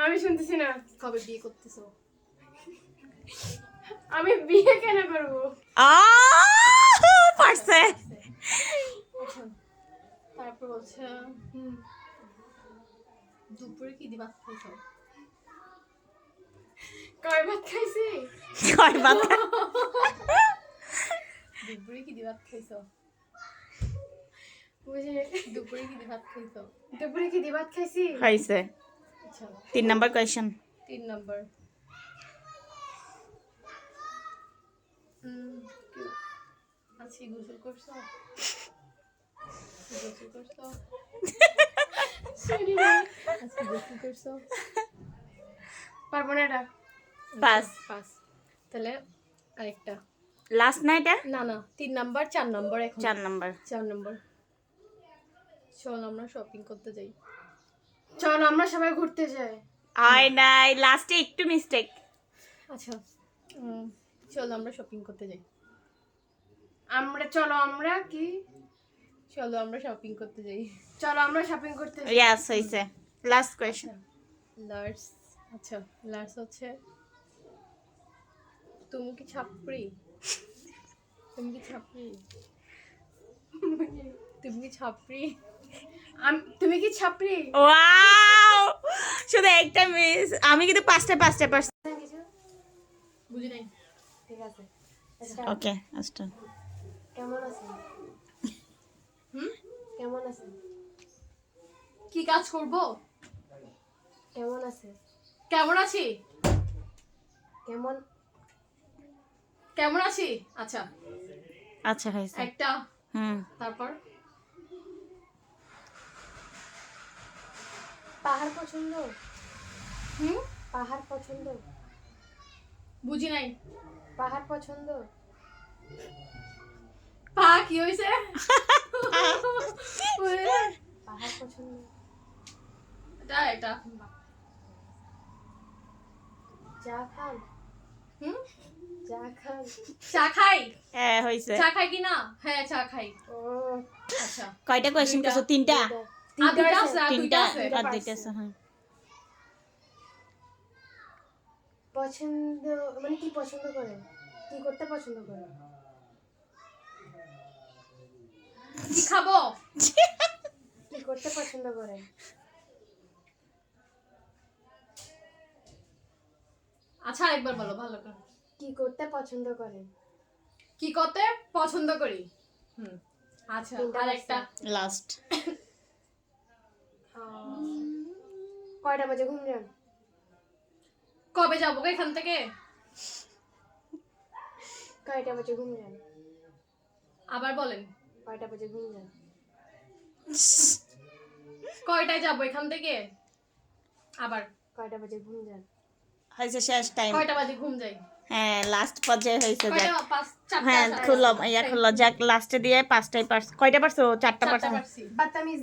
আমি শুনতেছি না। কবে বিয়ে করতেছো? আমি বিয়ে কেন করব? পারছে। আচ্ছা তারপর বলছে দুপুরে কি দিয়ে ভাত খাইছো? কয় ভাত খাইছি? কয় ভাত দুপুরে কি দিয়ে ভাত খাইছো? বুঝি দুপুরে কি দিয়ে ভাত খাইছো? দুপুরে কি দিয়ে ভাত খাইছি? খাইছে। আচ্ছা 3 নাম্বার কোয়েশ্চেন। 3 নাম্বার আজকে গোসল করছো? গোসল করছো? শুনি না। আজকে গোসল করছো? পারবো না এটা। পাস। পাস। তাহলে আরেকটা লাস্ট না এটা? না না 3 নাম্বার 4 নাম্বার এখন 4 নাম্বার। 4 নাম্বার চল আমরা শপিং করতে যাই। চলো আমরা সবাই ঘুরতে যাই। আয় নাই, লাস্টে একটু মিস্টেক। আচ্ছা চল আমরা শপিং করতে যাই। চলো আমরা কি? চলো আমরা শপিং করতে যাই। চলো আমরা শপিং করতে যাই। ইয়েস হইছে। Last question. লার্স আচ্ছা লার্স হচ্ছে তুমি কি ছাপড়ি? তুমি কি ছাপড়ি? তুমি কি ছাপড়ি? তুমি কি ছাপড়ি? ওয়াও! শুধু একটা মিস। আমি কিন্তু পাঁচটা পারছি। বুঝি নাই। ঠিক আছে। ওকে, আচ্ছা। কেমন আছেন? কেমন আছেন? কি কাজ করব? কেমন আছে? কেমন আছি? কেমন কেমন আছি? আচ্ছা আচ্ছা হইছে। একটা তারপর পাহাড় পছন্দ? হুম পাহাড় পছন্দ? বুঝি নাই। পাহাড় পছন্দ? পা কি হইছে? পাহাড় পছন্দ? এটা এটা চা খান? হুম চা খান? চা খাই? হ্যাঁ হইছে। চা খাই কি না? হ্যাঁ চা খাই। ও আচ্ছা কয়টা কোয়েশ্চেন করছো? 3টা? আর দুইটা আছে, আর 3টা দুইটা আছে। আর 2টা আছে। হ্যাঁ। পছন্দ মানে কি পছন্দ করেন? কি করতে পছন্দ করেন? কি খাবো? কি করতে পছন্দ করেন? আচ্ছা একবার বলো ভালো করে। কি করতে পছন্দ করেন? কি করতে পছন্দ করি? আচ্ছা আর একটা লাস্ট। কয়টা বাজে ঘুম যান? কবে যাবো গো এখান থেকে? কয়টা বাজে ঘুম যান? আবার বলেন। কয়টা বাজে ঘুম যান? কয়টায় যাবো এখান থেকে? আবার কয়টা বাজে ঘুম যান? হইছে শেষ টাইম। কয়টা বাজে ঘুম যাই? হ্যাঁ লাস্ট পর্যায়ে হইছে। যাক কয়টা? 5 হ্যাঁ 4টা খুললো যাক লাস্টে দিয়ে 5টাই পারছো। কয়টা পারছো? 4টা পারছো। পারছি। বাতামিজ